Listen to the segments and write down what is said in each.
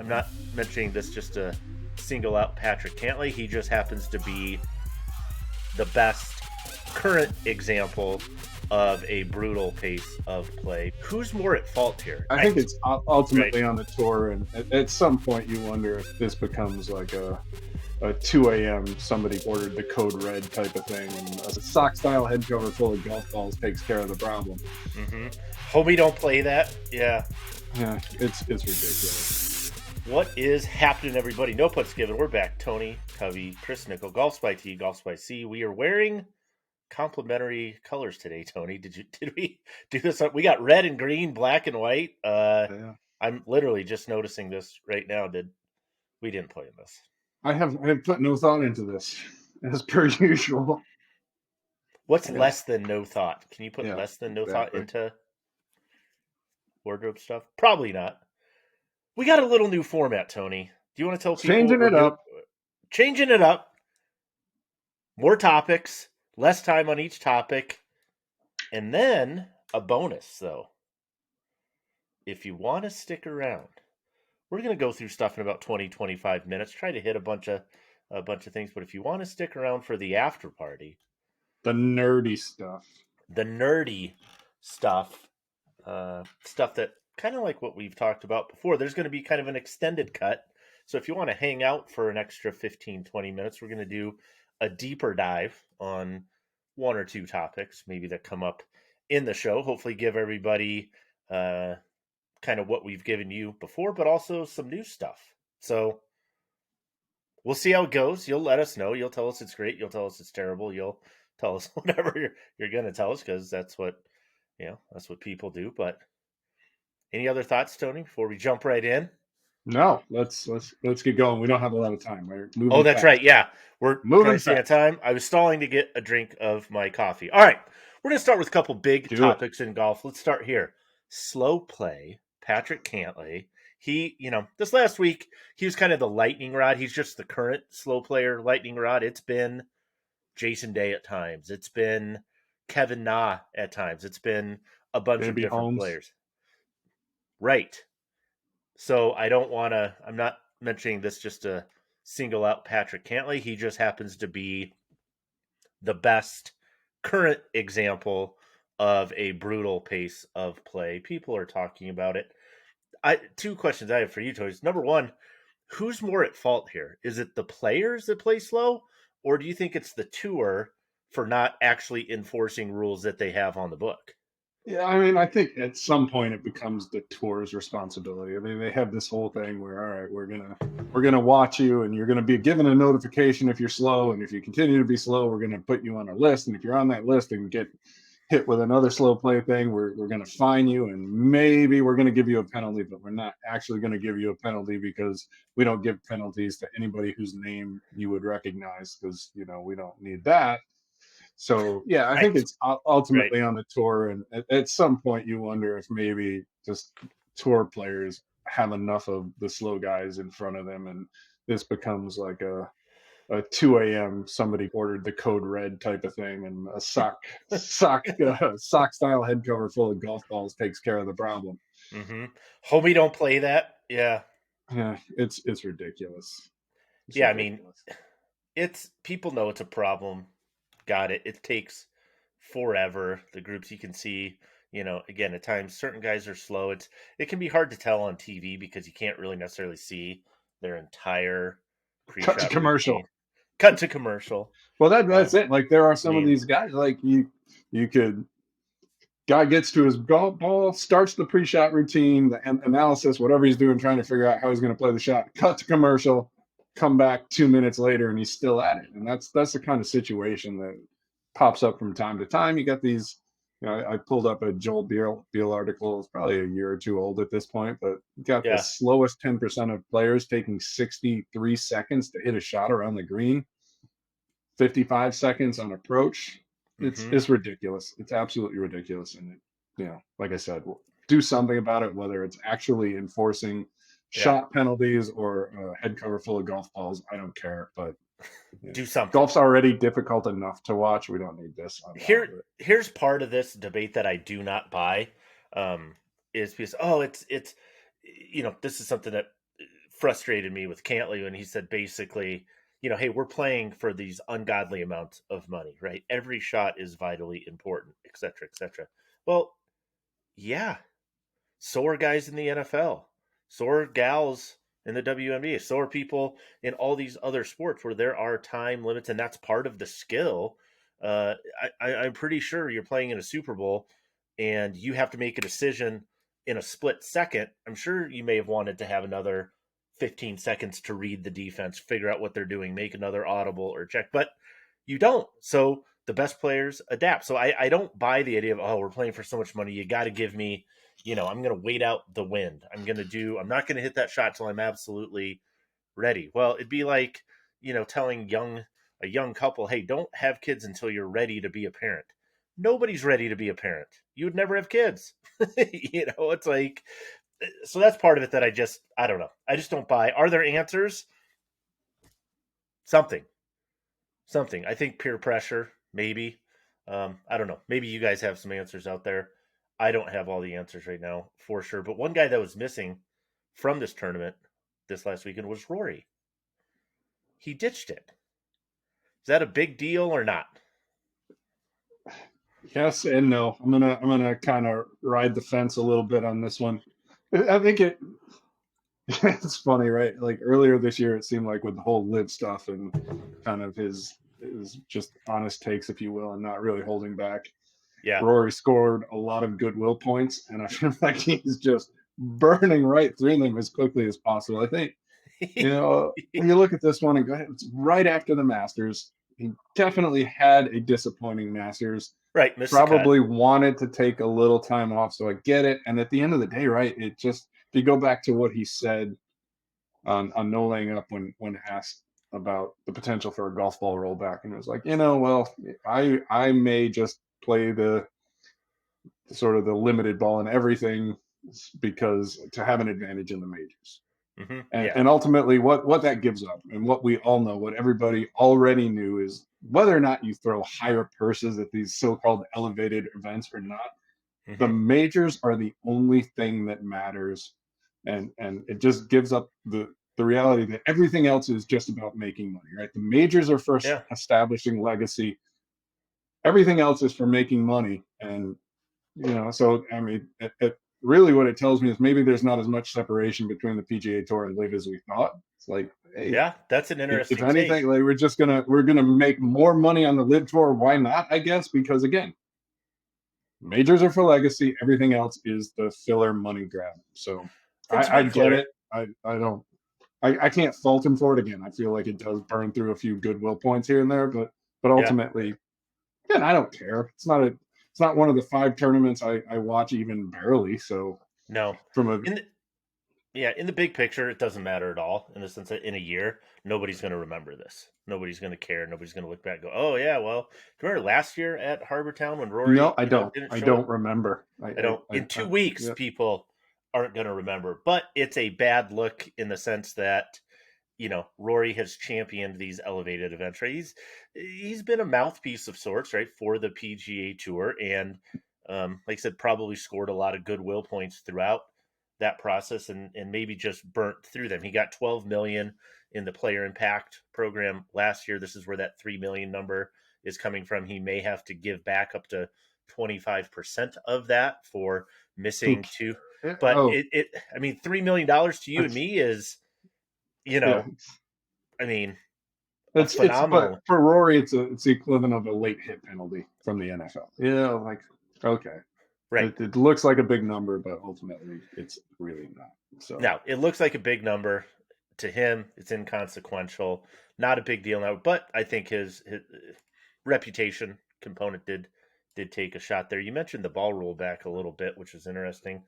I'm not mentioning this just to single out Patrick Cantlay. He just happens to be the best current example of a brutal pace of play. Who's more at fault here? I think it's ultimately right. on the tour, and at some point you wonder if this becomes like a 2 a.m. somebody ordered the code red type of thing, and a sock style head cover full of golf balls takes care of the problem. Mm-hmm. Hope we don't play that. Yeah. Yeah, it's ridiculous. What is happening, everybody? No putts given. We're back. Tony, Covey, Chris Nickel, Golf Spy T, Golf Spy C. We are wearing complementary colors today, Tony. Did we do this? We got red and green, black and white. Yeah. I'm literally just noticing this right now. We didn't play in this? I have put no thought into this, as per usual. What's less than no thought? Can you put less than no thought exactly. into wardrobe stuff? Probably not. We got a little new format, Tony. Do you want to tell people Changing what it we're up? doing? Changing it up. More topics, less time on each topic, and then a bonus, though. If you want to stick around, we're going to go through stuff in about 20, 25 minutes, try to hit a bunch of things. But if you want to stick around for the after party, the nerdy stuff, stuff that kind of like what we've talked about before, there's going to be kind of an extended cut. So if you want to hang out for an extra 15, 20 minutes, we're going to do a deeper dive on one or two topics, maybe that come up in the show. Hopefully give everybody kind of what we've given you before, but also some new stuff. So we'll see how it goes. You'll let us know. You'll tell us it's great. You'll tell us it's terrible. You'll tell us whatever you're going to tell us, because that's what people do. But any other thoughts, Tony, before we jump right in? No, let's get going. We don't have a lot of time. We're moving. Oh, that's fast. Right. Yeah, we're moving staying at time. I was stalling to get a drink of my coffee. All right, we're going to start with a couple big topics in golf. Let's start here. Slow play. Patrick Cantlay. He, this last week, he was kind of the lightning rod. He's just the current slow player lightning rod. It's been Jason Day at times. It's been Kevin Na at times. It's been a bunch of different players. Right. So I'm not mentioning this just to single out Patrick Cantlay. He just happens to be the best current example of a brutal pace of play. People are talking about it. Two questions I have for you, Tony. Number one, who's more at fault here? Is it the players that play slow, or do you think it's the tour for not actually enforcing rules that they have on the book? Yeah, I mean, I think at some point it becomes the tour's responsibility. I mean, they have this whole thing where, all right, we're gonna watch you, and you're gonna be given a notification if you're slow, and if you continue to be slow, we're gonna put you on a list, and if you're on that list and get hit with another slow play thing, we're gonna fine you, and maybe we're gonna give you a penalty, but we're not actually gonna give you a penalty, because we don't give penalties to anybody whose name you would recognize, because we don't need that. So yeah, I think it's ultimately on the tour, and at some point you wonder if maybe just tour players have enough of the slow guys in front of them, and this becomes like a 2 a.m. somebody ordered the code red type of thing, and a sock style head cover full of golf balls takes care of the problem. Mm-hmm. Hope we don't play that. Yeah. Yeah, it's ridiculous. Ridiculous. I mean, it's people know it's a problem. Got it. It takes forever. The groups you can see, again, at times certain guys are slow. It can be hard to tell on TV because you can't really necessarily see their entire cut to commercial. Routine. Cut to commercial. Well, that's it. Like there are some of these guys, like you could. Guy gets to his golf ball, starts the pre-shot routine, the analysis, whatever he's doing, trying to figure out how he's going to play the shot. Cut to commercial, come back 2 minutes later, and he's still at it. And that's the kind of situation that pops up from time to time. You got these. I pulled up a Joel Beal article. It's probably a year or two old at this point, but you got the slowest 10% of players taking 63 seconds to hit a shot around the green, 55 seconds on approach. It's ridiculous. It's absolutely ridiculous. And like I said, we'll do something about it, whether it's actually enforcing shot penalties or a head cover full of golf balls. I don't care, but do something. Golf's already difficult enough to watch. We don't need this. Here's part of this debate that I do not buy, is because this is something that frustrated me with Cantley when he said basically, hey, we're playing for these ungodly amounts of money, right? Every shot is vitally important, et cetera, et cetera. Well, yeah, so are guys in the NFL. So are gals in the WNBA. So are people in all these other sports where there are time limits, and that's part of the skill. I'm pretty sure you're playing in a Super Bowl and you have to make a decision in a split second. I'm sure you may have wanted to have another 15 seconds to read the defense, figure out what they're doing, make another audible or check, but you don't. So the best players adapt. So I don't buy the idea of, oh, we're playing for so much money. You got to give me, I'm going to wait out the wind. I'm not going to hit that shot till I'm absolutely ready. Well, it'd be like, telling a young couple, hey, don't have kids until you're ready to be a parent. Nobody's ready to be a parent. You would never have kids. It's like, so that's part of it that I don't know. I just don't buy. Are there answers? Something. I think peer pressure, maybe. I don't know. Maybe you guys have some answers out there. I don't have all the answers right now for sure. But one guy that was missing from this tournament this last weekend was Rory. He ditched it. Is that a big deal or not? Yes and no. I'm gonna kind of ride the fence a little bit on this one. I think it's funny, right? Like earlier this year, it seemed like with the whole live stuff and kind of his just honest takes, if you will, and not really holding back. Yeah. Rory scored a lot of goodwill points, and I feel like he's just burning right through them as quickly as possible. I think, when you look at this one and go ahead, it's right after the Masters. He definitely had a disappointing Masters. Right, missed Probably wanted to take a little time off, so I get it. And at the end of the day, right, it just, if you go back to what he said on No Laying Up when asked about the potential for a golf ball rollback, and it was like, well, I may just play the sort of the limited ball and everything because to have an advantage in the majors. Mm-hmm. And ultimately what that gives up, and what we all know, what everybody already knew, is whether or not you throw higher purses at these so-called elevated events or not, Mm-hmm. the majors are the only thing that matters. And it just gives up the reality that everything else is just about making money, right? The majors are for establishing legacy. Everything else is for making money. And so I mean, really what it tells me is maybe there's not as much separation between the PGA Tour and Live as we thought. It's like, hey, yeah, that's an interesting if anything, like we're gonna make more money on the Live Tour. Why not? I guess because again, majors are for legacy. Everything else is the filler money grab. So I get it. I don't. I can't fault him for it. Again, I feel like it does burn through a few goodwill points here and there, but ultimately, and I don't care. It's not one of the 5 tournaments I watch even barely. So no, from in the big picture, it doesn't matter at all. In the sense that in a year, nobody's going to remember this. Nobody's going to care. Nobody's going to look back and go, "Oh yeah, well, do you remember last year at Harbor Town when Rory?" No, I don't. I don't remember. I don't. In 2 weeks, people aren't going to remember. But it's a bad look in the sense that Rory has championed these elevated events, right? He's been a mouthpiece of sorts, right, for the PGA Tour, and like I said, probably scored a lot of goodwill points throughout that process, and maybe just burnt through them. He got 12 million in the Player Impact program last year. This is where that 3 million number is coming from. He may have to give back up to 25% of that for missing 2. But I mean, $3 million to you and me is. I mean, it's phenomenal. But for Rory, it's the equivalent of a late hit penalty from the NFL. Like, okay, right. It looks like a big number, but ultimately, it's really not. So now it looks like a big number to him. It's inconsequential, not a big deal now. But I think his reputation component did take a shot there. You mentioned the ball rollback a little bit, which is interesting.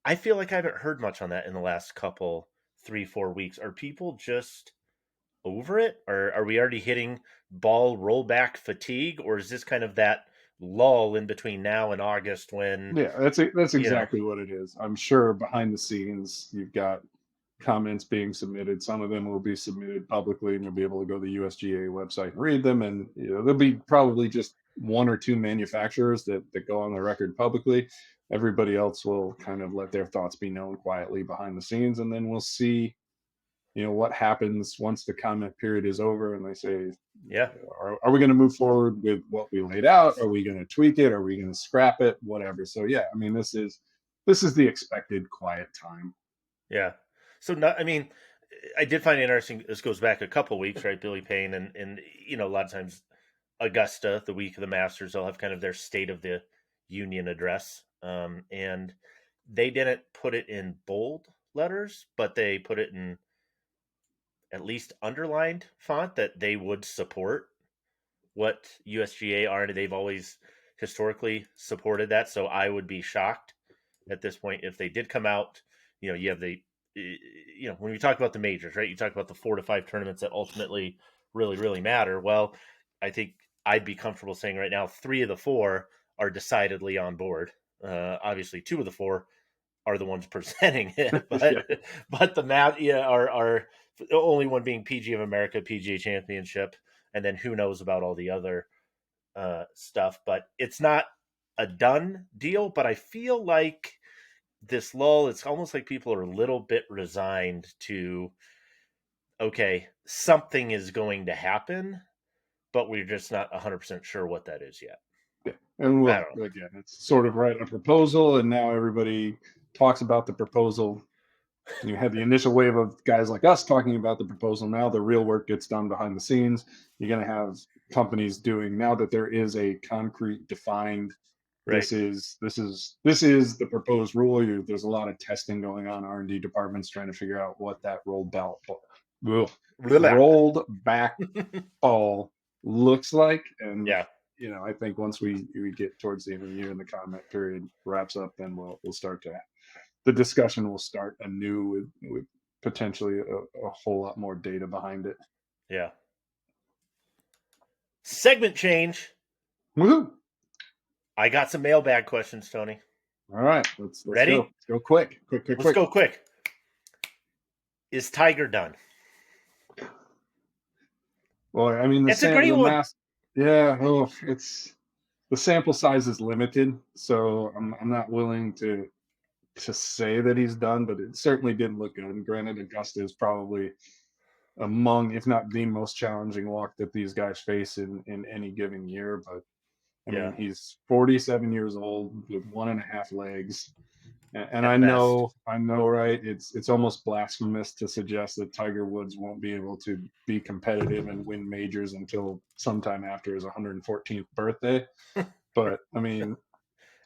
I feel like I haven't heard much on that in the last couple 3-4 weeks. Are people just over it, or are we already hitting ball rollback fatigue, or is this kind of that lull in between now and August when that's exactly what it is. I'm sure behind the scenes you've got comments being submitted. Some of them will be submitted publicly, and you'll be able to go to the USGA website and read them, and there'll be probably just 1 or 2 manufacturers that go on the record publicly. Everybody else will kind of let their thoughts be known quietly behind the scenes, and then we'll see what happens once the comment period is over and they say, Yeah. are we going to move forward with what we laid out? Are we going to tweak it? Are we going to scrap it? Whatever. So yeah, I mean, this is the expected quiet time. Yeah. So not, I mean, I did find it interesting. This goes back a couple weeks, right? Billy Payne and a lot of times Augusta, the week of the Masters, they'll have kind of their State of the Union address, and they didn't put it in bold letters, but they put it in at least underlined font that they would support what USGA are. They've always historically supported that, so I would be shocked at this point if they did come out. You have when you talk about the majors, right? You talk about the 4 to 5 tournaments that ultimately really, really matter. Well, I think I'd be comfortable saying right now 3 of the 4 are decidedly on board. Obviously, 2 of the 4 are the ones presenting it, Yeah. but the mat are the only one being PG of America, PGA Championship, and then who knows about all the other stuff. But it's not a done deal. But I feel like this lull, it's almost like people are a little bit resigned to, okay, something is going to happen, but we're just not 100% sure what that is yet. Yeah. And I well, don't know. again, it's sort of a proposal, and now everybody talks about the proposal. You had the initial wave of guys like us talking about the proposal. Now the real work gets done behind the scenes. You're going to have companies doing, now that there is a concrete defined, Right. this is the proposed rule. There's a lot of testing going on. R&D departments trying to figure out what that rolled back ball looks like. And Yeah. I think once we get towards the end of the year and the comment period wraps up, then we'll start to, the discussion will start anew with potentially a whole lot more data behind it. Yeah. Segment change. Woohoo! I got some mailbag questions, Tony. All right, let's Ready? go. Let's go quick. Let's go quick. Is Tiger done? Well, I mean, It's a great the one. mass. Yeah. Oh, it's the sample size is limited, so I'm not willing to say that he's done, but it certainly didn't look good. And granted, Augusta is probably among, if not the most challenging walk that these guys face in any given year. But I Yeah. mean, he's 47 years old with 1.5 legs. And At I best. know, right? It's almost blasphemous to suggest that Tiger Woods won't be able to be competitive and win majors until sometime after his 114th birthday. But I mean,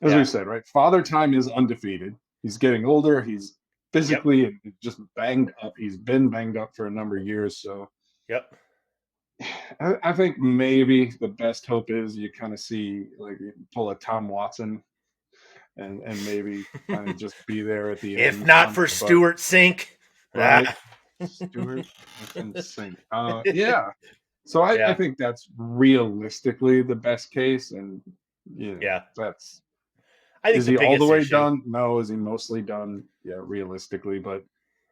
as Yeah. we said, right? Father Time is undefeated. He's getting older. He's physically and just banged up. He's been banged up for a number of years. So Yep. I think maybe the best hope is you kind of see, like, you pull a Tom Watson and maybe kind of just be there at the If end. not for Stuart Sink. Right. Ah. Stuart and Sink. Yeah. So I Yeah. think that's realistically the best case. And Yeah. that's, I think is the he all the biggest way issue. done? No. Is he mostly done? Yeah, realistically. But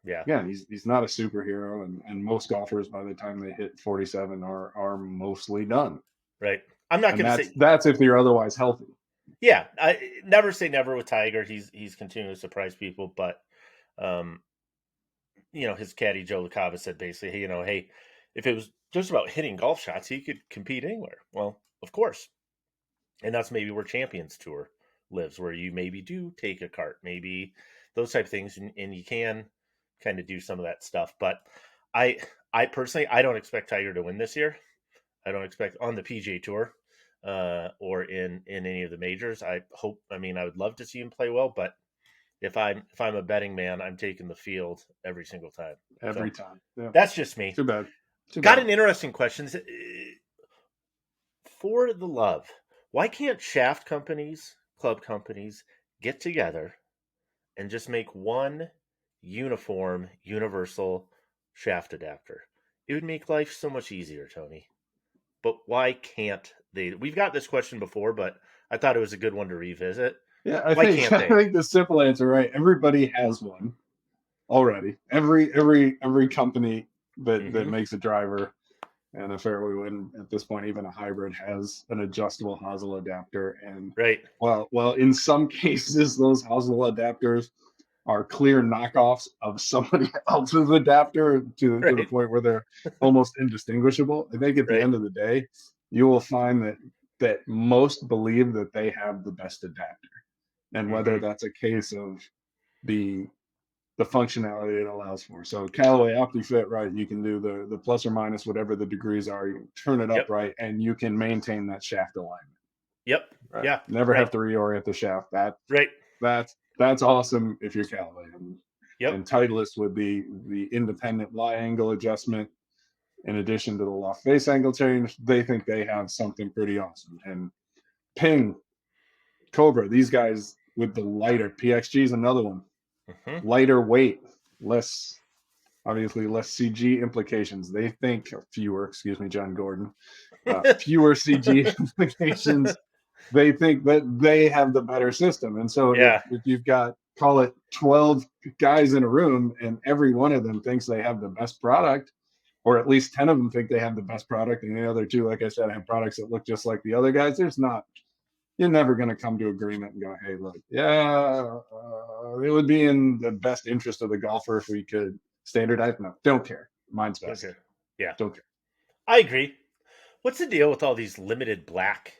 Yeah. again, he's not a superhero, and most golfers by the time they hit 47 are mostly done. Right. I'm not And going to say. that's if you're otherwise healthy. Yeah. I never say never with Tiger. He's continuing to surprise people, but um, his caddy Joe LaCava said basically, hey, if it was just about hitting golf shots, he could compete anywhere. Well, of course, and that's maybe where Champions Tour lives, where you maybe do take a cart, maybe those type of things, and you can kind of do some of that stuff. But I, I personally, I don't expect Tiger to win this year. I don't expect on the PGA Tour or in any of the majors. I hope. I mean, I would love to see him play well, but if I'm a betting man, I'm taking the field every single time. Every So time. Yeah. that's just me. Too bad. Got an interesting question. For the love, why can't shaft companies, club companies get together and just make one uniform, universal shaft adapter? It would make life so much easier, Tony. But why can't they? We've got this question before, but I thought it was a good one to revisit. Yeah, I Why think can't I they? think the simple answer, right? Everybody has one already. Every company that Mm-hmm. makes a driver and a fairway wood, at this point, even a hybrid, has an adjustable hosel adapter. And Right. well, in some cases, those hosel adapters are clear knockoffs of somebody else's adapter to the Right. point where they're almost indistinguishable. I think at the Right. end of the day, you will find that most believe that they have the best adapter, and whether Mm-hmm. that's a case of the functionality it allows for. So Callaway OptiFit, right? You can do the plus or minus whatever the degrees are. You turn it up Yep. right, and you can maintain that shaft alignment. Yep. Right. Yeah. Never Right. have to reorient the shaft. Right. That's awesome if you're Callaway. Yep. And Titleist with the independent lie angle adjustment, in addition to the loft face angle change, they think they have something pretty awesome. And Ping, Cobra, these guys with the lighter PXG is another one. Mm-hmm. Lighter weight, less obviously less CG implications. They think fewer, excuse me, John Gordon, fewer CG implications. They think that they have the better system. And so Yeah. if you've got, call it 12 guys in a room and every one of them thinks they have the best product, or at least 10 of them think they have the best product, and the other two, like I said, have products that look just like the other guys, you're never going to come to agreement and go, hey, look, yeah, it would be in the best interest of the golfer if we could standardize. No, don't care. Mine's best. Okay. Yeah. Don't care. I agree. What's the deal with all these limited black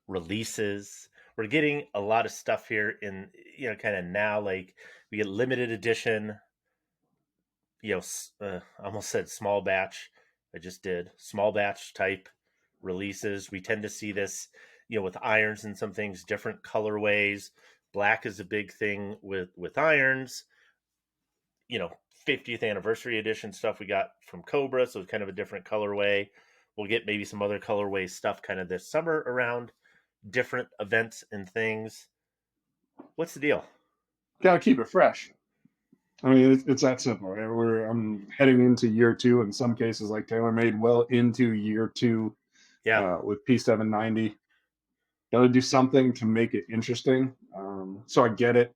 releases? We're getting a lot of stuff here in, kind of now, like we get limited edition, I almost said small batch. I just did small batch type releases. We tend to see this, with irons and some things, different colorways. Black is a big thing with irons. 50th anniversary edition stuff we got from Cobra, so it's kind of a different colorway. We'll get maybe some other colorway stuff kind of this summer around different events and things. What's the deal? Gotta keep it fresh. I mean, it's that simple. Right? I'm heading into year two in some cases, like TaylorMade, well into year two Yeah. with P790. Got to do something to make it interesting. So I get it.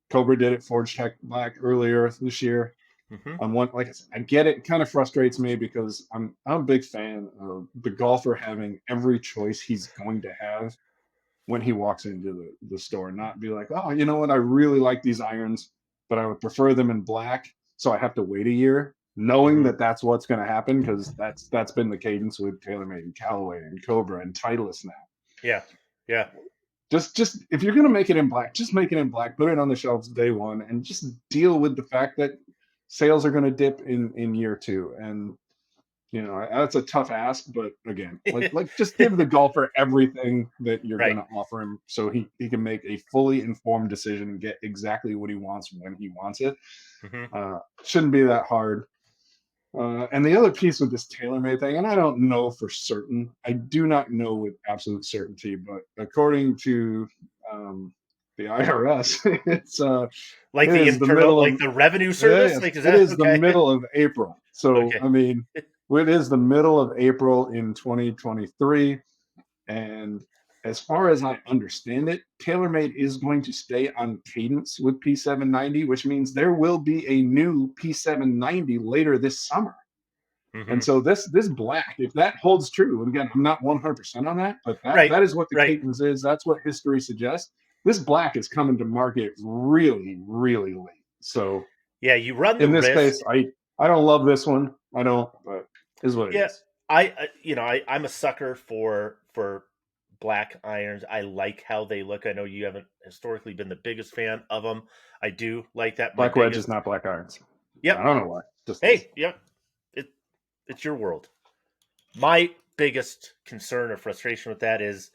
Cobra did it, Forge Tech Black earlier this year. Mm-hmm. On one, like I said, I get it. It kind of frustrates me because I'm a big fan of the golfer having every choice he's going to have when he walks into the store, not be like, oh, you know what, I really like these irons, but I would prefer them in black, so I have to wait a year, knowing Mm-hmm. that that's what's going to happen, because that's been the cadence with TaylorMade and Callaway and Cobra and Titleist now. Yeah. Yeah. Just if you're going to make it in black, just make it in black, put it on the shelves day one, and just deal with the fact that sales are going to dip in year two. And that's a tough ask, but again, like just give the golfer everything that you're Right. going to offer him, so he can make a fully informed decision and get exactly what he wants when he wants it. Mm-hmm. Shouldn't be that hard. And the other piece with this TaylorMade thing, and I don't know for certain, I do not know with absolute certainty, but according to the IRS, Like it the is the internal, middle of like the revenue service. yes, Like, is it that is the okay? middle of April. So Okay. I mean, it is the middle of April in 2023, and as far as I understand it, TaylorMade is going to stay on cadence with P790, which means there will be a new P790 later this summer. Mm-hmm. And so this black, if that holds true, and again, I'm not 100% on that, but Right. that is what the Right. cadence is. That's what history suggests. This black is coming to market really, really late. So Yeah, you run the in this risk. case, I don't love this one. I don't, but is what it Yeah, is. I'm a sucker for black irons. I like how they look. I know you haven't historically been the biggest fan of them. I do like that. My Black wedge is biggest. not black irons. Yep. I don't know why. Just is. Hey, yep. It's your world. My biggest concern or frustration with that is,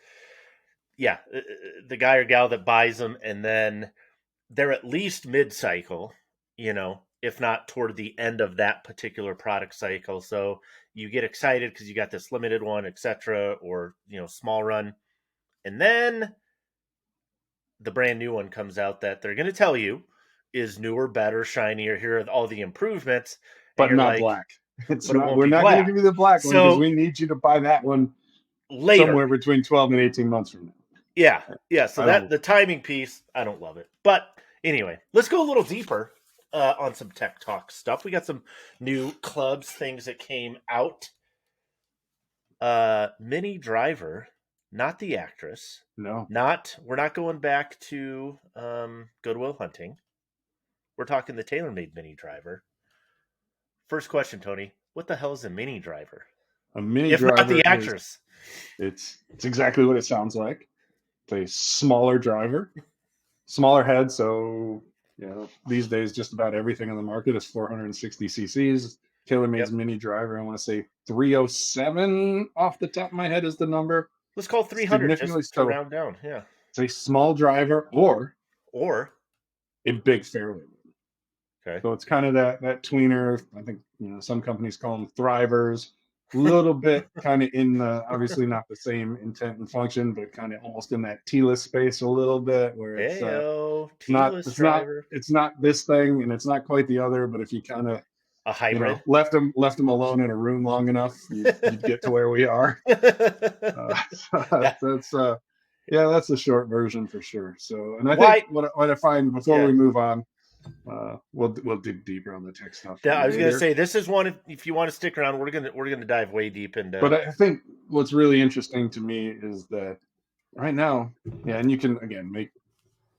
the guy or gal that buys them, and then they're at least mid-cycle, if not toward the end of that particular product cycle. So you get excited because you got this limited one, etc., or small run, and then the brand new one comes out that they're going to tell you is newer, better, shinier. Here are all the improvements, and But you're not like, black. It's but it not. won't We're be not going to black. give you the black one because So we need you to buy that one later, somewhere between 12 and 18 months from now. yeah. So I that don't. the timing piece, I don't love it. But anyway, let's go a little deeper on some tech talk stuff. We got some new clubs, things that came out. Mini Driver, not the actress. No. We're not going back to Good Will Hunting. We're talking the TaylorMade mini driver. First question, Tony. What the hell is a mini driver? A mini If not driver the is actress. it's exactly what it sounds like. It's a smaller driver, smaller head. So these days just about everything on the market is 460 cc's. TaylorMade's Yep. mini driver, I want to say 307 off the top of my head is the number. Let's call it 300 Significantly just to so. round down. Yeah. It's a small driver or Or a big fairway. okay. So it's kind of that tweener. I think some companies call them thrivers. A little bit kind of in the, obviously not the same intent and function, but kind of almost in that T-less space a little bit, where it's Heyo, not T-list driver. it's not this thing and it's not quite the other. But if you kind of A hybrid. left them alone in a room long enough, you'd get to where we are. Yeah. That's the short version for sure. So, and I Why? think what I find before we move on, we'll dig deeper on the tech stuff. Yeah, I was going to say this is one. If you want to stick around, we're gonna dive way deep into. But I think what's really interesting to me is that right now, and you can again make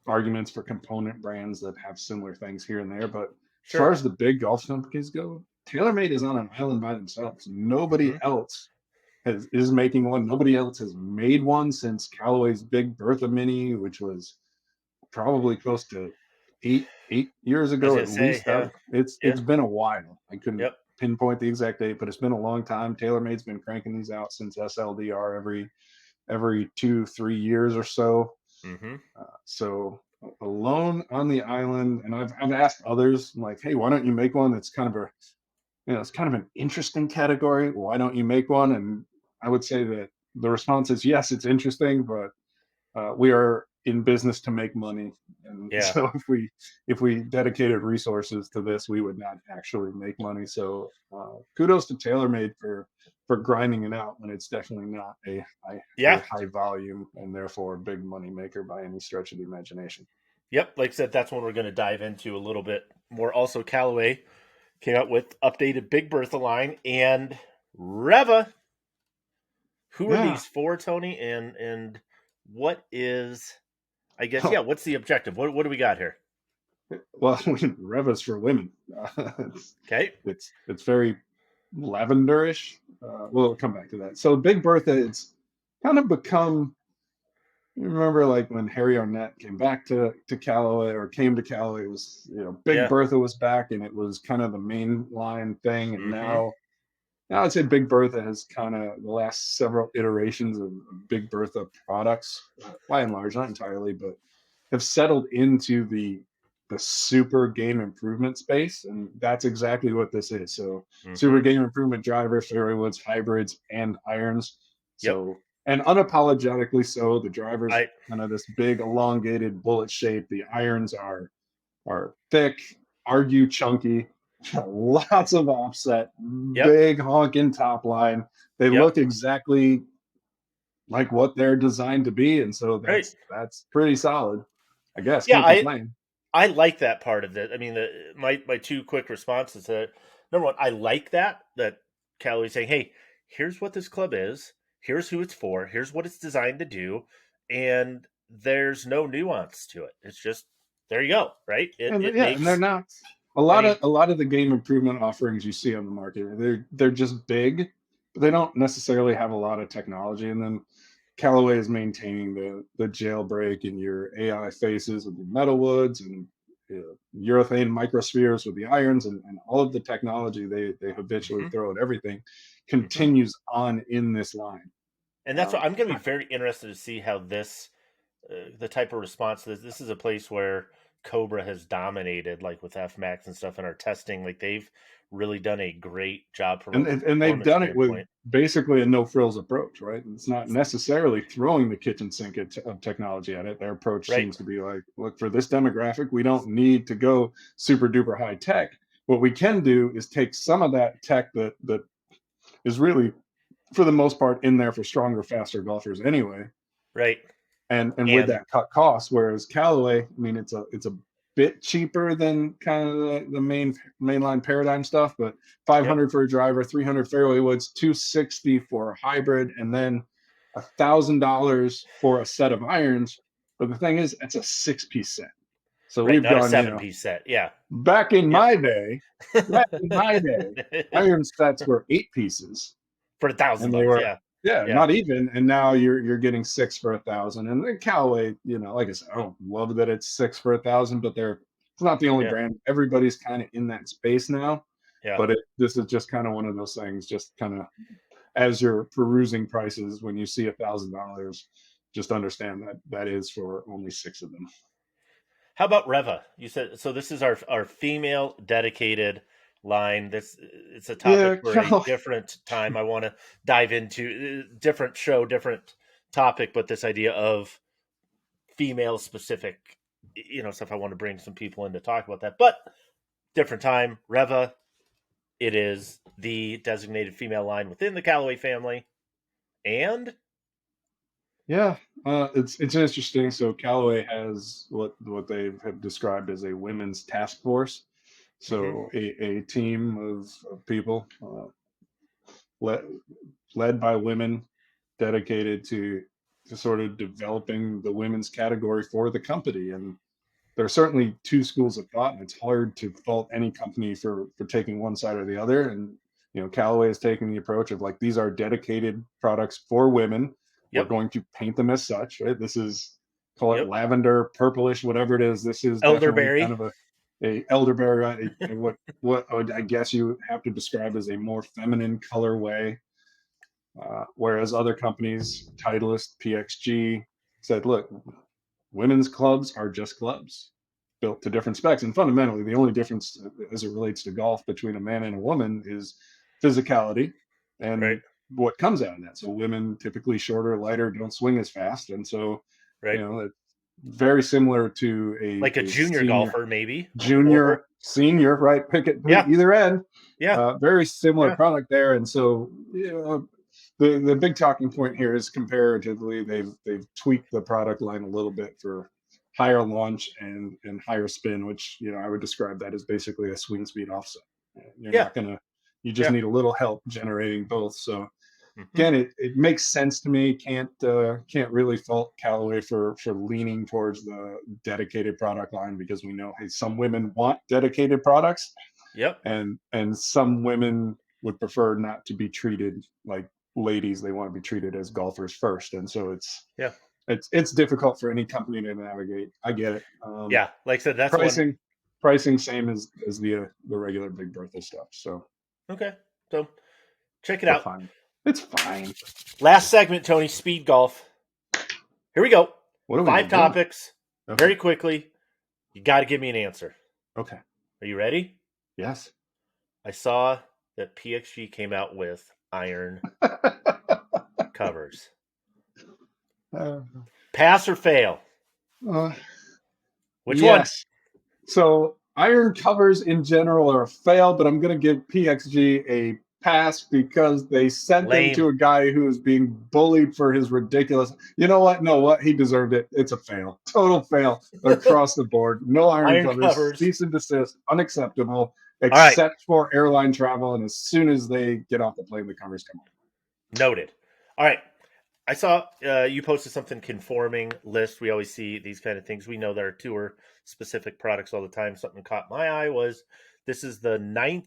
arguments for component brands that have similar things here and there. But as far as the big golf companies go, TaylorMade is on an island by themselves. Nobody else is making one. Nobody else has made one since Callaway's big Bertha Mini, which was probably close to eight years ago at least. Yeah. It's been a while. I couldn't Yep. pinpoint the exact date, but it's been a long time. TaylorMade's been cranking these out since SLDR every 2-3 years or so. So alone on the island, and I've asked others like, hey, why don't you make one that's kind of it's kind of an interesting category. Why don't you make one? And I would say that the response is yes, it's interesting, but we are in business to make money, and so if we dedicated resources to this, we would not actually make money. So kudos to TaylorMade for grinding it out when it's definitely not a high volume and therefore a big money maker by any stretch of the imagination. Yep, like I said, that's one we're going to dive into a little bit more. Also, Callaway came out with updated Big Bertha line and REVA. Who are these for, Tony? And what is, I guess, what's the objective? What do we got here? Well, REVA's for women. Okay. It's very lavenderish. We'll come back to that. So Big Bertha, it's kind of become, you remember like when Harry Arnett came back to Callaway or came to Callaway, it was, Big Bertha was back and it was kind of the main line thing. And now I'd say Big Bertha has kind of the last several iterations of Big Bertha products, by and large, not entirely, but have settled into the super game improvement space. And that's exactly what this is. So super game improvement drivers, fairway woods, hybrids, and irons. So, and unapologetically so, the drivers kind of this big elongated bullet shape. The irons are thick, argue chunky, lots of offset, big honking top line. They look exactly like what they're designed to be, and so that's pretty solid, I guess. Yeah, I like that part of it. I mean, my two quick responses to number one, I like that Callaway's saying, hey, here's what this club is, here's who it's for, here's what it's designed to do, and there's no nuance to it. It's just there you go, right? And they're not a lot of the game improvement offerings you see on the market. They're just big, but they don't necessarily have a lot of technology. And then Callaway is maintaining the jailbreak and your AI faces with the metal woods and urethane microspheres with the irons and all of the technology they habitually throw at everything continues on in this line. And that's what I'm going to be very interested to see how this, the type of response to this. This is a place where Cobra has dominated, like with FMAX and stuff in our testing. Like they've really done a great job from and they've done it with basically a no frills approach, right? It's not necessarily throwing the kitchen sink of technology at it. Their approach seems to be like, look, for this demographic, we don't need to go super duper high tech. What we can do is take some of that tech that is really, for the most part, in there for stronger, faster golfers anyway. Right. And with that cut costs, whereas Callaway, I mean, it's a bit cheaper than kind of the mainline Paradym stuff, but $500 for a driver, $300 fairway woods, $260 for a hybrid, and then $1,000 for a set of irons. But the thing is, it's a 6-piece set. So Right, we've not a gone, 7-piece set. Yeah. back in Yep. my day, iron sets were 8 pieces. For And they $1,000. were, Yeah. yeah, Yeah. not even. And now you're getting 6 for 1,000. And then Callaway, like I said, I don't love that it's 6 for 1,000, but it's not the only Yeah. brand. Everybody's kind of in that space now. Yeah. But this is just kind of one of those things. Just kind of as you're perusing prices, when you see $1,000, just understand that is for only 6 of them. How about REVA? You said so. This is our female dedicated line. It's a topic Yeah, for a different time. I want to dive into different show, different topic, but this idea of female specific, stuff. I want to bring some people in to talk about that, but different time. REVA. It is the designated female line within the Callaway family, and yeah, it's interesting. So Callaway has what they have described as a women's task force. mm-hmm. So a team of people led led by women, dedicated to sort of developing the women's category for the company. And there are certainly 2 schools of thought, and it's hard to fault any company for taking one side or the other. And Callaway is taking the approach of like, these are dedicated products for women. We're Yep. going to paint them as such, right? This is, call it Yep. lavender, purplish, whatever it is. This is definitely Elderberry. kind of a elderberry, right? What I guess you have to describe as a more feminine colorway. Whereas other companies, Titleist, PXG, said, look, women's clubs are just clubs built to different specs. And fundamentally, the only difference as it relates to golf between a man and a woman is physicality Right. and what comes out of that. So women typically shorter, lighter, don't swing as fast. And so, Right. it's very similar to Like a junior senior, golfer, maybe. junior, Or senior, right? Pick it yeah. either end. Yeah. Very similar Yeah. product there. And so, the big talking point here is comparatively they've tweaked the product line a little bit for higher launch and higher spin, which I would describe that as basically a swing speed offset. You're Yeah. not gonna, you just Yeah. need a little help generating both. So Mm-hmm. again, it makes sense to me. Can't really fault Callaway for leaning towards the dedicated product line, because we know, hey, some women want dedicated products, Yep. and some women would prefer not to be treated like ladies. They want to be treated as golfers first. And so it's difficult for any company to navigate. I get it. Yeah. Like I said, that's pricing one. pricing same as the regular Big Bertha stuff. So Okay. So check it but out. fine. It's fine. Last segment, Tony, speed golf. Here we go. What are we 5 doing? topics. Okay. Very quickly. You got to give me an answer. Okay. Are you ready? Yes. I saw that PXG came out with iron covers. Pass or fail? Which one? Yes. So iron covers in general are a fail, but I'm going to give PXG a pass because they sent them to a guy who was being bullied for his ridiculous. You know what? No, what? He deserved it. It's a fail. Total fail across the board. No iron covers. Cease and desist. Unacceptable, except for airline travel. And as soon as they get off the plane, the covers come on. Noted. All right. I saw you posted something conforming list. We always see these kind of things. We know there are tour specific products all the time. Something caught my eye was this is the 9th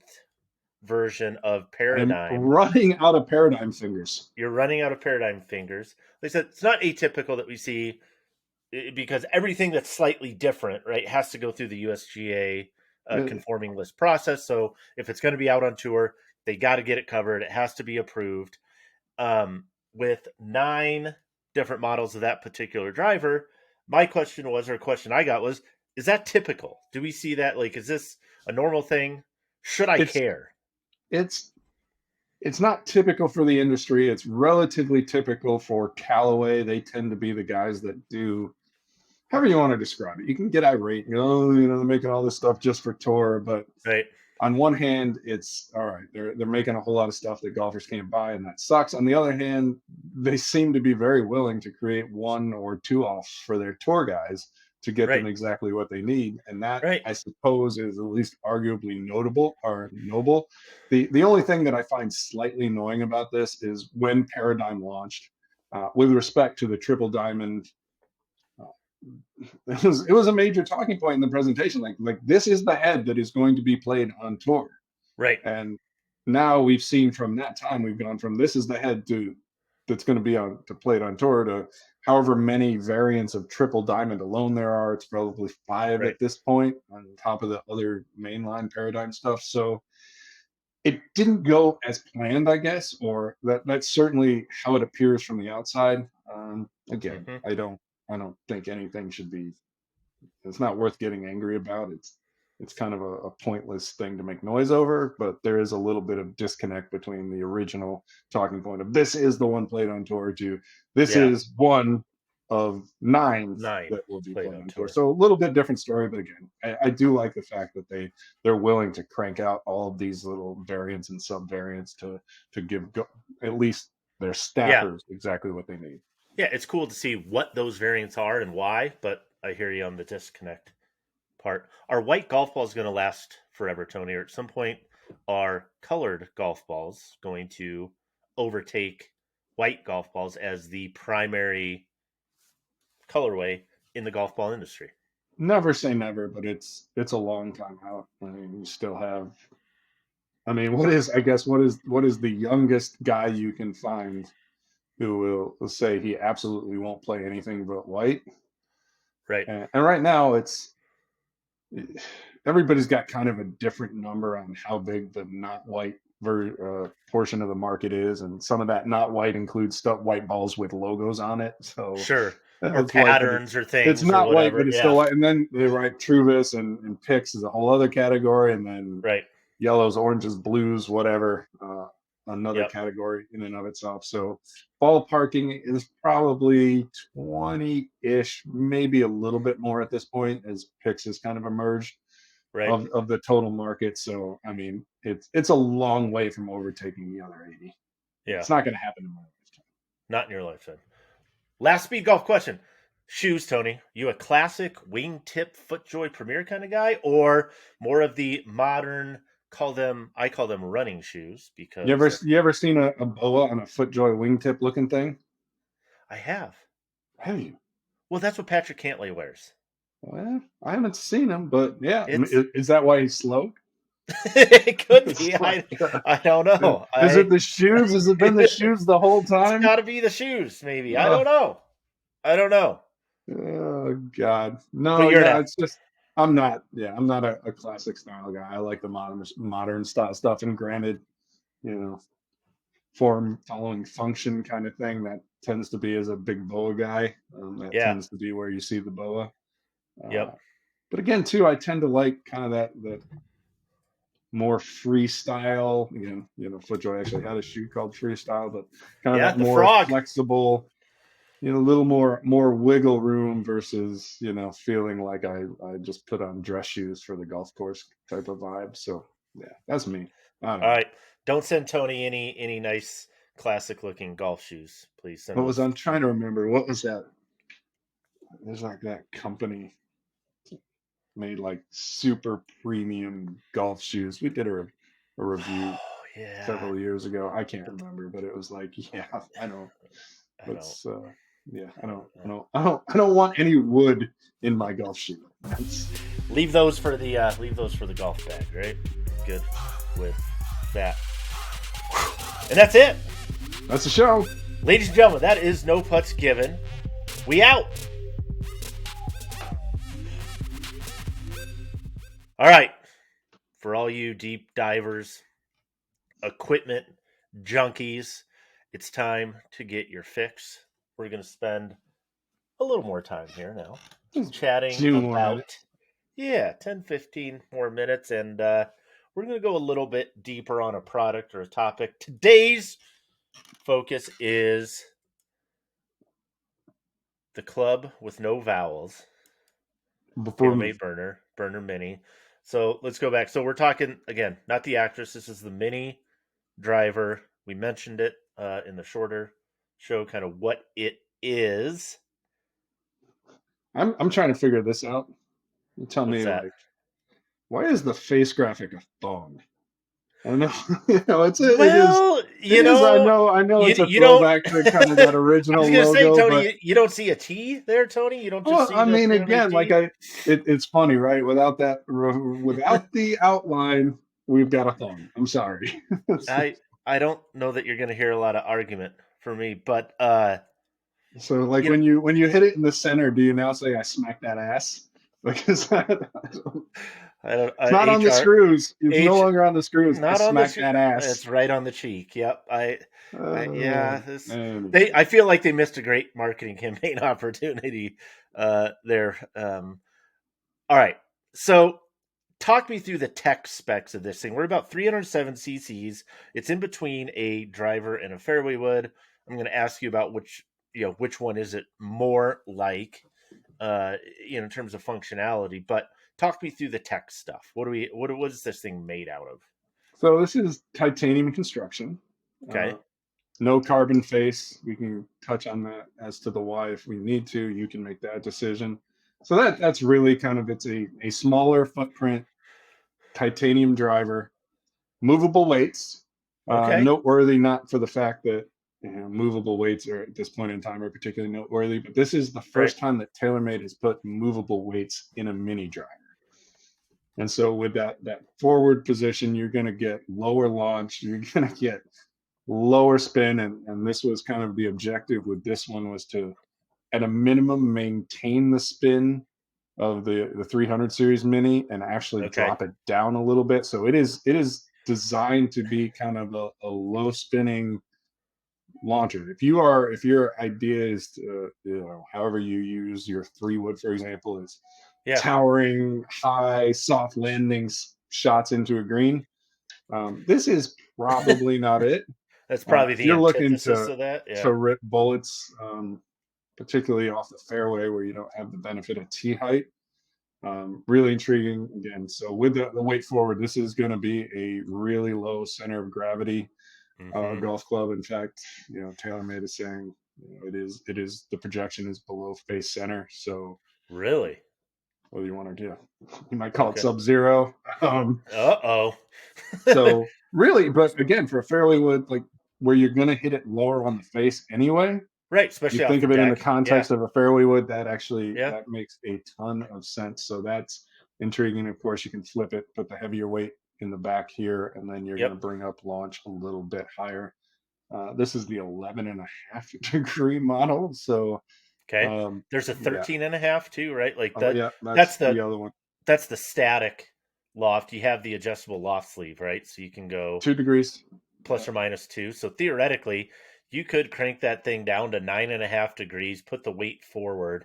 version of Paradym. I'm running out of Paradym fingers. You're running out of Paradym fingers. They said it's not atypical that we see, because everything that's slightly different, right, has to go through the USGA conforming list process. So if it's going to be out on tour, they got to get it covered. It has to be approved. With 9 different models of that particular driver, my question was, or a question I got was, is that typical? Do we see that? Like, is this a normal thing? Should I care? It's not typical for the industry. It's relatively typical for Callaway. They tend to be the guys that do, however you want to describe it. You can get irate, they're making all this stuff just for tour, but right. On one hand, it's all right. They're making a whole lot of stuff that golfers can't buy, and that sucks. On the other hand, they seem to be very willing to create 1 or 2 offs for their tour guys to get them exactly what they need. And that, I suppose, is at least arguably notable or noble. The only thing that I find slightly annoying about this is when Paradym launched, with respect to the Triple Diamond it was a major talking point in the presentation. Like this is the head that is going to be played on tour. Right. And now we've seen from that time, we've gone from this is the head to that's going to be on to played on tour to however many variants of triple diamond alone there are. It's probably 5 Right. at this point on top of the other mainline Paradym stuff. So it didn't go as planned, I guess, or that's certainly how it appears from the outside. Again, Mm-hmm. I don't think anything should be. It's not worth getting angry about. It's kind of a pointless thing to make noise over, but there is a little bit of disconnect between the original talking point of this is the one played on tour to this Yeah. is one of 9 9 that will be played played on on tour. tour. So a little bit different story, but again, I do like the fact that they're willing to crank out all of these little variants and sub variants to give at least their Yeah. staffers exactly what they need. Yeah, it's cool to see what those variants are and why, but I hear you on the disconnect part. Are white golf balls going to last forever, Tony? Or at some point, are colored golf balls going to overtake white golf balls as the primary colorway in the golf ball industry? Never say never, but it's a long time out. I mean, you still have. I mean, what is the youngest guy you can find who will say he absolutely won't play anything but white? Right. And right now, it's everybody's got kind of a different number on how big the not white portion of the market is, and some of that not white includes stuff white balls with logos on it. So Sure. Or it's white, but patterns or it's things or not white, whatever. but it's Yeah. still white. And then they write Truvis and Pix is a whole other category, and then Right. yellows, oranges, blues, whatever, another Yep. category in and of itself. So ballparking is probably 20-ish, maybe a little bit more at this point as Pix has kind of emerged Right. of the total market. So I mean, it's a long way from overtaking the other 80. Yeah. It's not going to happen in my lifetime. Not in your lifetime. Last speed golf question. Shoes, Tony. You a classic wingtip FootJoy Premier kind of guy, or more of the modern? I call them running shoes because You ever seen a boa on a FootJoy wingtip looking thing? I have. Have you? Well, that's what Patrick Cantlay wears. Well, I haven't seen him, but yeah, It's is that why he's slow? it could It's be. I like, I don't know. is it the shoes? Has it been the It's shoes the whole time? got to be the shoes. Maybe I Uh, don't know. I don't know. oh God, But no, you're yeah, not. it's just I'm not. Yeah, I'm not a classic style guy. I like the modern style stuff. And granted, you know, form following function kind of thing that tends to be as a big boa guy. That Yeah. tends to be where you see the boa. Uh, Yep. but again, too, I tend to like kind of that more freestyle. Again, FootJoy actually had a shoe called Freestyle, but kind of Yeah. that The more frog. flexible, a little more wiggle room versus feeling like I just put on dress shoes for the golf course type of vibe. So yeah, that's me. I don't All know. right. Don't send Tony any nice classic looking golf shoes. Please send What was those. I'm trying to remember? What was that? There's like that company made like super premium golf shoes. We did a review Oh yeah. several years ago. I can't remember, but it was like, yeah, I know. I don't. Let's yeah, I don't know. I don't want any wood in my golf shoe. That's Leave those for the golf bag, right? Good with that. And that's it. the show. Ladies and gentlemen, that is No Putts Given. We out. All right. For all you deep divers, equipment junkies, it's time to get your fix. We're going to spend a little more time here now just chatting Few more about, minutes. 10, 15 more minutes. And we're going to go a little bit deeper on a product or a topic. Today's focus is the club with no vowels. Before TaylorMade Burner Mini. So let's go back. So we're talking, again, not the actress. This is the Mini driver. We mentioned it in the shorter show, kind of what it is. I'm trying to figure this out. You tell What's me, that? like, why is the face graphic a thong? I know, it is. Well, It is. I know you it's a you don't. throwback to kind of that I was original gonna say, logo, Tony, but you don't see a T there, Tony. You don't just well, see I the mean, TaylorMade again, T. it's funny, right? Without the outline, we've got a thumb. I'm sorry. I don't know that you're gonna hear a lot of argument for me, but So, like you know, when you hit it in the center, do you now say "I smack that ass"? Because I don't. it's not on the HR screws. It's no H longer on the screws. I not on the. smack that ass. It's right on the cheek. Yep. Yeah. Anyway. I feel like they missed a great marketing campaign opportunity there. All right. So talk me through the tech specs of this thing. We're about 307 cc's. It's in between a driver and a fairway wood. I'm going to ask you about which one is it more like, in terms of functionality. But talk me through the tech stuff. What is this thing made out of? So this is titanium construction. Uh, Okay. no carbon face. We can touch on that as to the why if we need to. You can make that decision. So that's really kind of, it's a smaller footprint titanium driver, movable weights. Okay. Noteworthy not for the fact that movable weights are at this point in time are particularly noteworthy, but this is the Right. first time that TaylorMade has put movable weights in a mini driver. And so with that forward position, you're going to get lower launch, you're going to get lower spin, and this was kind of the objective with this one, was to at a minimum maintain the spin of the 300 series mini and actually Okay. drop it down a little bit. So it is designed to be kind of a low spinning launcher. If your idea is to, however you use your 3 wood, for example, is Yeah. towering high soft landings shots into a green, this is probably not it. That's probably If the you're looking antithesis of that. to Yeah. rip bullets, particularly off the fairway where you don't have the benefit of tee height, really intriguing again. So with the weight forward, this is going to be a really low center of gravity Hmm. golf club. In fact, TaylorMade is saying, it is the projection is below face center. So Really? whether you want to do, you might call it Okay. sub zero. Uh-oh. So really, but again, for a fairway wood, like where you're going to hit it lower on the face anyway, Right, you especially off think the of it in the deck. Yeah. context of a fairway wood, Yeah. that makes a ton of sense. So that's intriguing. Of course, you can flip it, put the heavier weight in the back here, and then you're going to Yep. bring up launch a little bit higher. This is the 11.5 degree model. So Okay. um, There's a yeah. 13 and a half too, right? Like Oh that yeah, that's that's the the other one. that's the static loft. You have the adjustable loft sleeve, right? So you can go 2 degrees. Yeah. plus or minus 2. So theoretically, you could crank that thing down to 9.5 degrees, put the weight forward,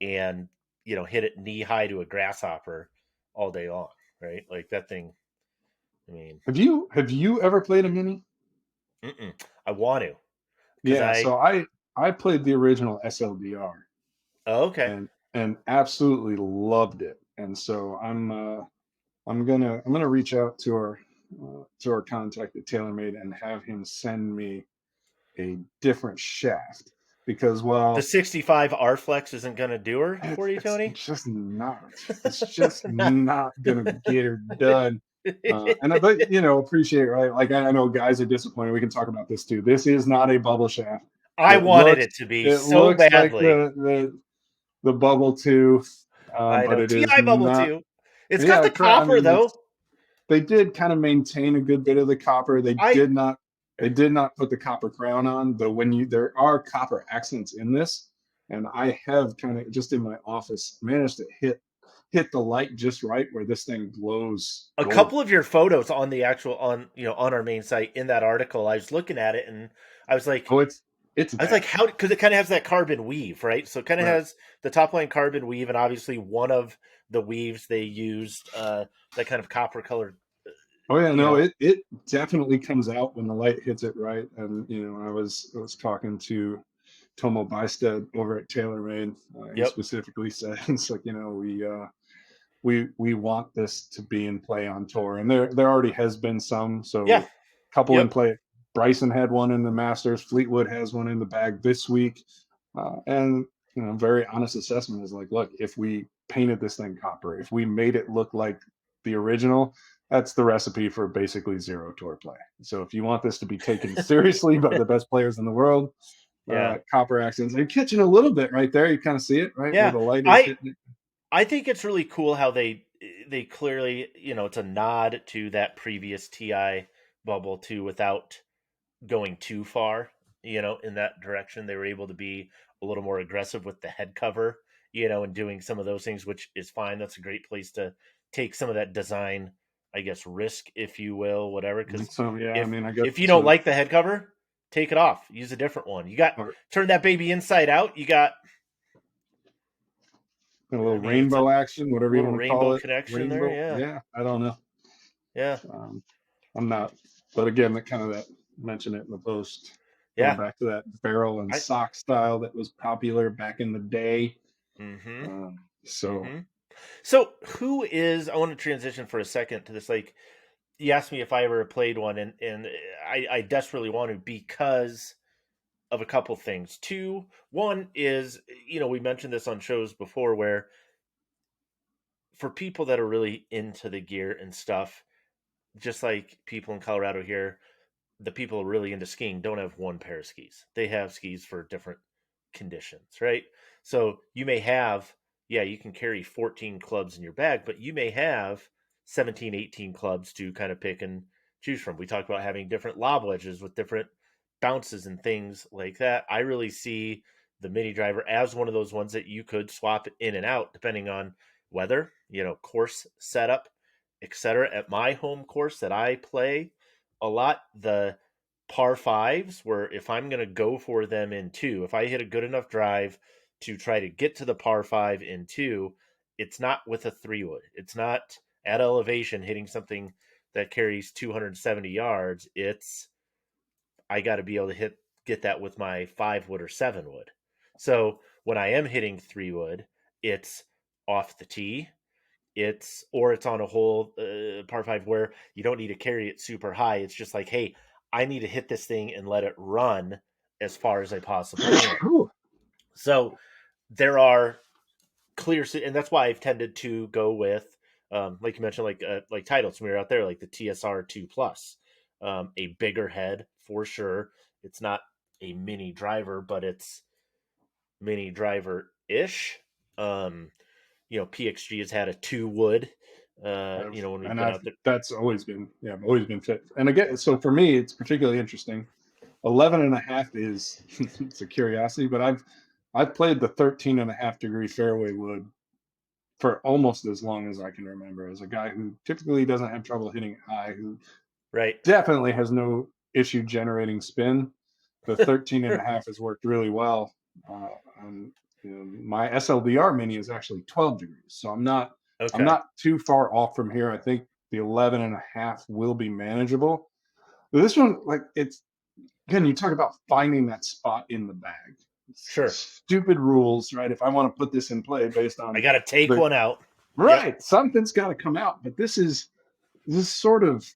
and hit it knee high to a grasshopper all day long, right? Like that thing. I mean, Have you ever played a mini? mm-mm. I want to because Yeah. So I played the original SLDR oh, okay. and absolutely loved it. And so I'm gonna reach out to our contact at TaylorMade and have him send me a different shaft, because The well, 65 R Flex isn't going to do her for you, it's Tony. just not. It's just Not- not gonna get her done. And but appreciate, right? Like I know guys are disappointed. We can talk about this too. This is not a bubble shaft. I It wanted looks it to be it so looks like badly. the bubble too, I but know. it is TI bubble not. too. It's got Yeah, the correct. I copper mean, though. they did kind of maintain a good bit of the copper. They I did not. They did not put the copper crown on, though. There are copper accents in this, and I have kind of just in my office managed to hit the light just right where this thing glows a gold. couple of your photos on the actual on our main site in that article. I was looking at it and I was like, Oh, it's bad. how, because it kind of has that carbon weave, right? So it kind of Right. has the top line carbon weave, and obviously one of the weaves they used that kind of copper colored. Oh yeah, You no, know, it definitely comes out when the light hits it right. And I was talking to Tomo Bystad over at TaylorMade. He yep, specifically said, it's like, we want this to be in play on tour, and there already has been some. yeah, So couple in yep. play. Bryson had one in the Masters. Fleetwood has one in the bag this week, and very honest assessment is like, look, if we painted this thing copper, if we made it look like the original, that's the recipe for basically zero tour play. So if you want this to be taken seriously by the best players in the world, Yeah. copper accents. You're catching a little bit right there. You kind of see it, right? Where Yeah. the light is I hitting it. I think it's really cool how they clearly, it's a nod to that previous TI bubble too, without going too far, in that direction. They were able to be a little more aggressive with the head cover, and doing some of those things, which is fine. That's a great place to take some of that design, I guess, risk, if you will, whatever. Because So yeah, I if mean, I guess if you don't like the head cover, take it off. Use a different one. You got or turn that baby inside out. You got, a little I mean, it's a rainbow action, whatever you little want to call rainbow it. connection there. Rainbow. Yeah, Yeah, I don't know. yeah, Um, I'm not. But again, that mention it in the post. Going yeah. back to that barrel and I sock style that was popular back in the day. mm-hmm, So mm-hmm. So who is? I want to transition for a second to this. Like, you asked me if I ever played one, and I desperately want to, because of a couple things. Two, one is, we mentioned this on shows before, where for people that are really into the gear and stuff, just like people in Colorado here, the people really into skiing don't have one pair of skis. They have skis for different conditions, right? So you may have, yeah, you can carry 14 clubs in your bag, but you may have 17, 18 clubs to kind of pick and choose from. We talked about having different lob wedges with different bounces and things like that. I really see the mini driver as one of those ones that you could swap in and out depending on weather, course setup, etc. At my home course that I play a lot, the par fives, where if I'm going to go for them in two, if I hit a good enough drive to try to get to the par five in two, it's not with a 3-wood. It's not at elevation hitting something that carries 270 yards. It's, I got to be able to get that with my 5-wood or 7-wood. So when I am hitting 3-wood, it's off the tee. It's on a hole, par five, where you don't need to carry it super high. It's just like, hey, I need to hit this thing and let it run as far as I possibly can. So there are clear, and that's why I've tended to go with, like you mentioned, like titles when we were out there, like the TSR 2 Plus, a bigger head for sure. It's not a mini driver, but it's mini driver ish. PXG has had a 2-wood. When we've and been out there. that's always been, yeah, I've always been fit. And again, so for me, it's particularly interesting. 11 and a half is it's a curiosity, but I've played the 13.5 degree fairway wood for almost as long as I can remember, as a guy who typically doesn't have trouble hitting it high, who Right. definitely has no issue generating spin. The 13.5 has worked really well. And, my SLDR mini is actually 12 degrees. So I'm Okay. not too far off from here. I think the 11.5 will be manageable. But this one, like, it's, again, you talk about finding that spot in the bag. Sure. Stupid rules, right? If I want to put this in play based I on got to take the one out. Yep. right, something's got to come out. But this is sort of,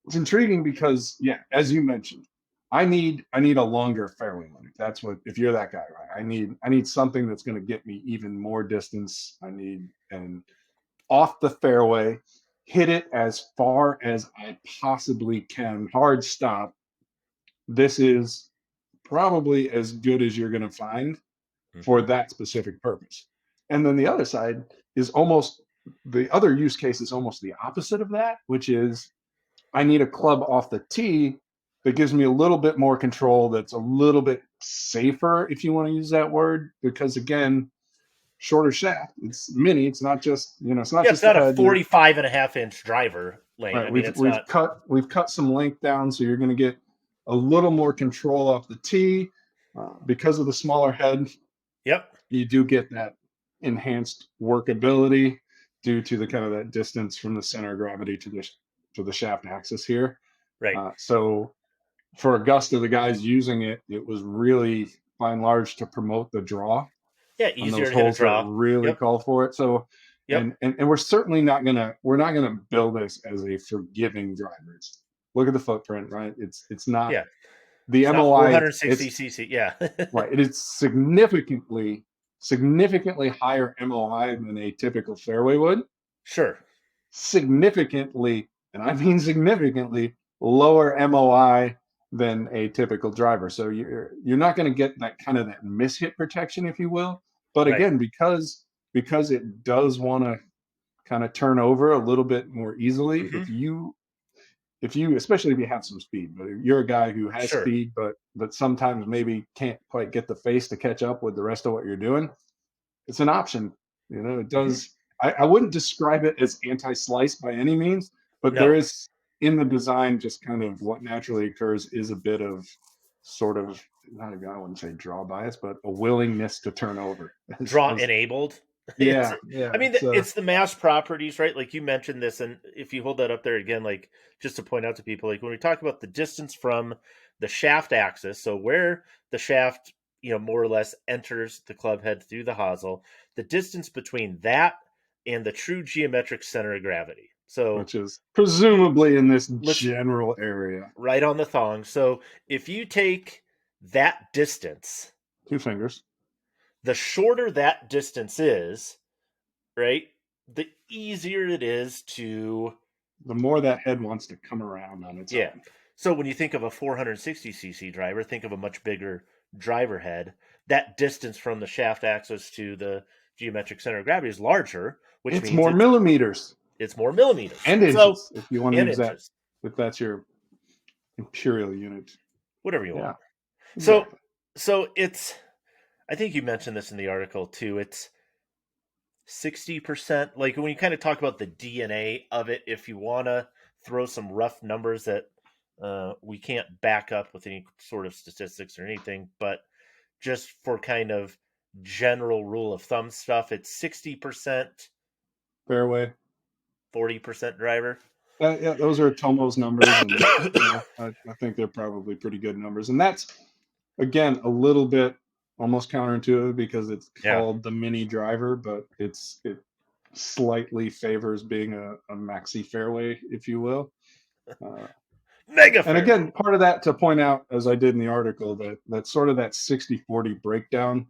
it's intriguing because, yeah, as you mentioned, I need a longer fairway line. If you're that guy, right? I need something that's going to get me even more distance. I need an off the fairway, hit it as far as I possibly can, hard stop. This is probably as good as you're going to find for Mm-hmm. that specific purpose. And then the other side is almost, the other use case is almost the opposite of that, which is I need a club off the tee that gives me a little bit more control, that's a little bit safer, if you want to use that word, because again, shorter shaft. It's mini. It's not just, it's not Yeah, it's just the not a head. 45.5-inch driver lane. Right. I mean, We've it's we've not. cut we've cut some length down, so you're going to get a little more control off the tee because of the smaller head. Yep. You do get that enhanced workability due to the kind of that distance from the center of gravity to the shaft axis here. Right. So for Augusta, the guys using it, it was really by and large to promote the draw Yeah, on easier those to hit a holes that draw. really Yep. call for it. So, Yep. and we're certainly not gonna build this as a forgiving driver. Look at the footprint, right? It's not Yeah. the It's not MOI. 460 cc. Yeah. Right. It is significantly higher MOI than a typical fairway would. Sure. significantly, and I mean significantly, lower MOI than a typical driver. So you're not going to get that kind of that mishit protection, if you will. But Right. again, because it does want to kind of turn over a little bit more easily, Hmm. if you especially if you have some speed, but if you're a guy who has Sure. speed but sometimes maybe can't quite get the face to catch up with the rest of what you're doing, it's an option. It Hmm. does. I wouldn't describe it as anti-slice by any means, but there No. is in the design just kind of what naturally occurs is a bit of sort of not even, I wouldn't say draw bias, but a willingness to turn over. Draw enabled. It's, Yeah, yeah. I mean, it's the mass properties, right? Like you mentioned this, and if you hold that up there again, like just to point out to people, like when we talk about the distance from the shaft axis, so where the shaft, more or less enters the club head through the hosel, the distance between that and the true geometric center of gravity. So which is presumably in this let's general area. right on the thong. So if you take that distance, Two fingers. the shorter that distance is, right, the easier it is to, The more that head wants to come around on its yeah. own. So when you think of a 460cc driver, think of a much bigger driver head. That distance from the shaft axis to the geometric center of gravity is larger, which It's means more millimeters it's more millimeters. and So inches if you want to and use that, inches, if that's your imperial unit. whatever you want. Yeah, So exactly. so it's, I think you mentioned this in the article too. It's 60%. Like when you kind of talk about the DNA of it, if you want to throw some rough numbers that we can't back up with any sort of statistics or anything, but just for kind of general rule of thumb stuff, it's 60%, Fairway. 40% driver. Yeah, those are Tomo's numbers, and I think they're probably pretty good numbers. And that's again a little bit almost counterintuitive because it's Yeah. called the mini driver, but it slightly favors being a maxi fairway, if you will. Uh, Mega and fairway. again, part of that to point out, as I did in the article, that sort of that 60-40 breakdown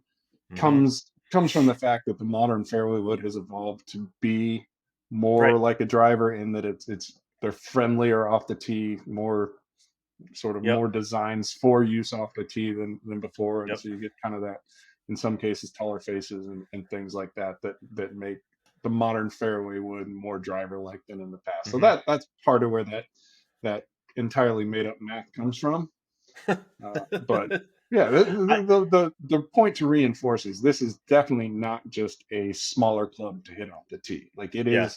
Hmm. comes from the fact that the modern fairway wood has evolved to be Right. more like a driver in that it's they're friendlier off the tee, more sort of Yep. more designs for use off the tee than before, and Yep. so you get kind of that in some cases taller faces and things like that make the modern fairway wood more driver like than in the past. So Hmm. that's part of where that entirely made up math comes from. But yeah, I, the point to reinforce is this is definitely not just a smaller club to hit off the tee. Like yeah.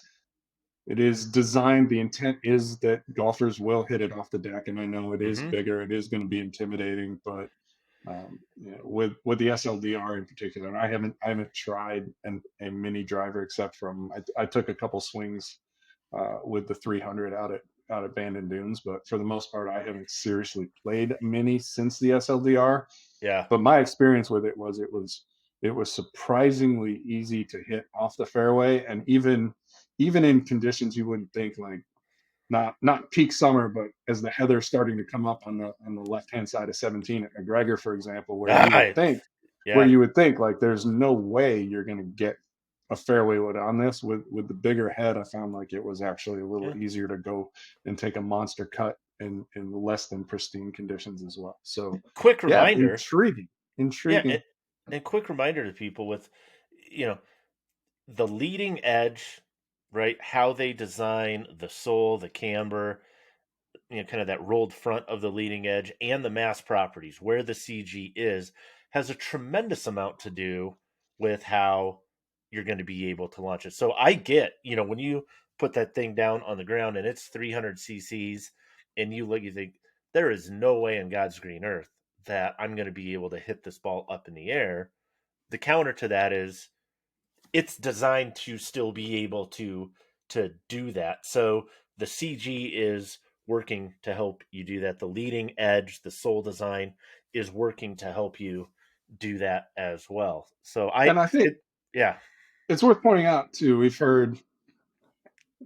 it is designed. The intent is that golfers will hit it off the deck, and I know it is Hmm. bigger. It is going to be intimidating, but with the SLDR in particular, and I haven't tried a mini driver except from I took a couple swings with the 300 out at Bandon Dunes, but for the most part, I haven't seriously played mini since the SLDR. Yeah. But my experience with it was surprisingly easy to hit off the fairway, and even in conditions you wouldn't think, like not peak summer, but as the heather's starting to come up on the left hand side of 17 at McGregor, for example, It's, where yeah. you would think like there's no way you're going to get a fairway wood on this with the bigger head. I found like it was actually a little Yeah. easier to go and take a monster cut in less than pristine conditions as well. So Quick yeah, reminder. Yeah. intriguing. And quick reminder to people with, you know, the leading edge, right? How they design the sole, the camber, kind of that rolled front of the leading edge, and the mass properties, where the CG is, has a tremendous amount to do with how you're going to be able to launch it. So I get, when you put that thing down on the ground and it's 300 cc's, and you look, you think, there is no way in God's green earth that I'm going to be able to hit this ball up in the air. The counter to that is it's designed to still be able to do that. So the CG is working to help you do that. The leading edge, the sole design is working to help you do that as well. So And I think yeah, it's worth pointing out too. We've heard,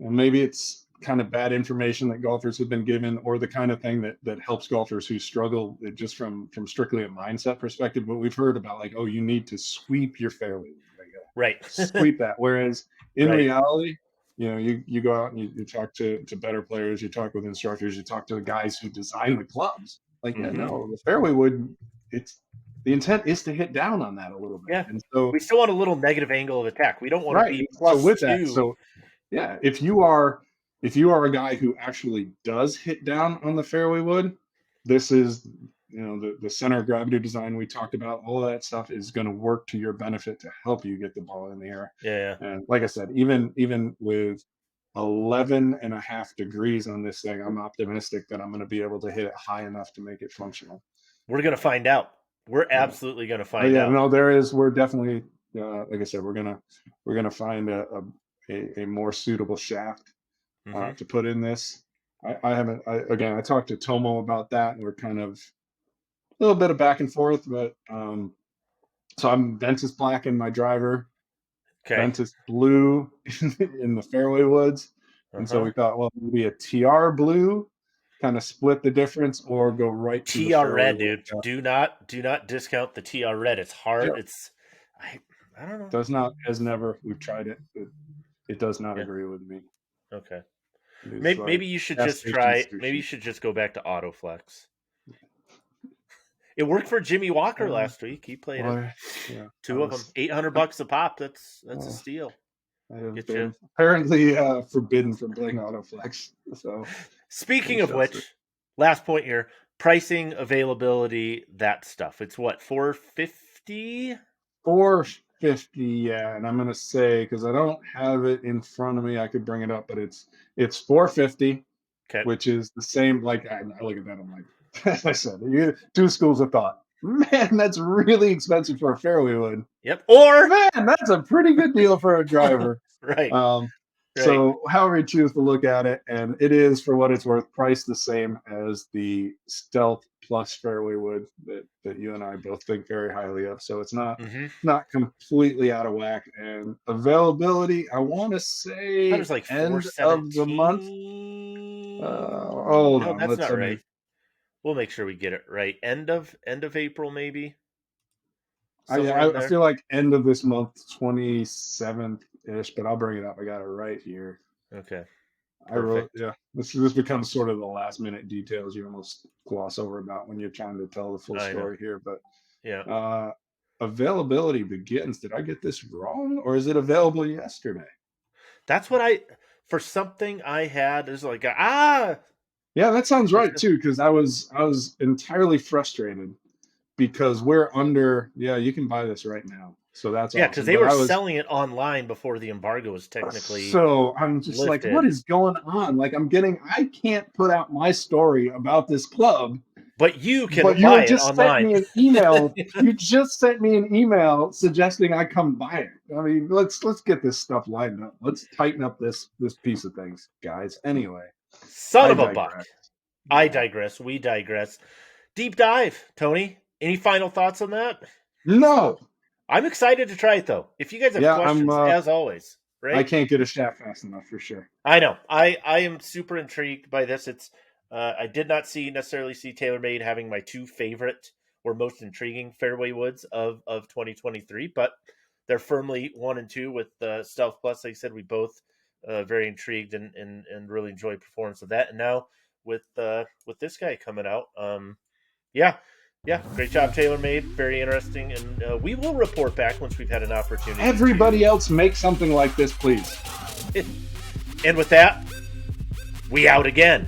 and maybe it's kind of bad information that golfers have been given, or the kind of thing that helps golfers who struggle just from strictly a mindset perspective. But we've heard about like, oh, you need to sweep your fairway, like right, sweep that. Whereas in right, reality, you go out and you talk to better players, you talk with instructors, you talk to the guys who design the clubs. Like, yeah, no, the fairway wood, it's the intent is to hit down on that a little bit. Yeah. And so we still want a little negative angle of attack. We don't want to be So with +2. that, so yeah, if you are a guy who actually does hit down on the fairway wood, this is the center of gravity design we talked about. All of that stuff is going to work to your benefit to help you get the ball in the air. Yeah. And like I said, even with 11.5 degrees on this thing, I'm optimistic that I'm going to be able to hit it high enough to make it functional. We're going to find out. We're absolutely going to find out. No, we're definitely, like I said, we're gonna find a more suitable shaft to put in this. I talked to Tomo about that, and we're kind of a little bit of back and forth, but so I'm Ventus black in my driver, Ventus blue in the fairway woods, and so we thought, well, maybe a TR blue, kind of split the difference, or go right to TR red, dude. Do not discount the TR red. It's hard. Yeah. It's I don't know. We've tried it. It does not agree with me. Okay. Maybe you should just try. Maybe you should just go back to Autoflex. It worked for Jimmy Walker last week. He played it. Yeah, 2 of them, $800 a pop. That's a steal. I have been apparently forbidden from playing Autoflex. So, speaking of which, last point here: pricing, availability, that stuff. It's what, $450? $450, yeah. And I'm gonna say, because I don't have it in front of me, I could bring it up, but it's $450, which is the same. Like I look at that, I'm like, as I said, two schools of thought. Man, that's really expensive for a fairway wood. Yep. Or man, that's a pretty good deal for a driver. Right. So however you choose to look at it, and it is, for what it's worth, priced the same as the Stealth Plus fairway wood that you and I both think very highly of. So it's not completely out of whack. And availability, I want to say like end of the month. Hold on, that's not right. We'll make sure we get it right. End of April, maybe. I feel like end of this month, 27th-ish, but I'll bring it up. I got it right here. Okay. I wrote, this becomes sort of the last minute details you almost gloss over about when you're trying to tell the full story here. But availability begins. Did I get this wrong, or is it available yesterday? That's what for something I had is like yeah, that sounds right too, because I was entirely frustrated because we're under. Yeah, you can buy this right now, so that's because they were selling it online before the embargo was technically. So I'm just lifted. Like, what is going on? Like, I can't put out my story about this club, but you can buy it online. Sent me an email. You just sent me an email suggesting I come buy it. I mean, let's get this stuff lined up. Let's tighten up this piece of things, guys. Anyway. Son of a buck. I digress. We digress. Deep dive, Tony. Any final thoughts on that? No. I'm excited to try it, though. If you guys have questions, as always, right? I can't get a shaft fast enough for sure. I know. I am super intrigued by this. It's I did not necessarily see TaylorMade having my 2 favorite or most intriguing fairway woods of 2023, but they're firmly 1 and 2 with Stealth Plus. Like I said, we both very intrigued and really enjoy performance of that. And now with this guy coming out, great job, TaylorMade. Very interesting, and we will report back once we've had an opportunity. Everybody else make something like this, please. And with that, we out again.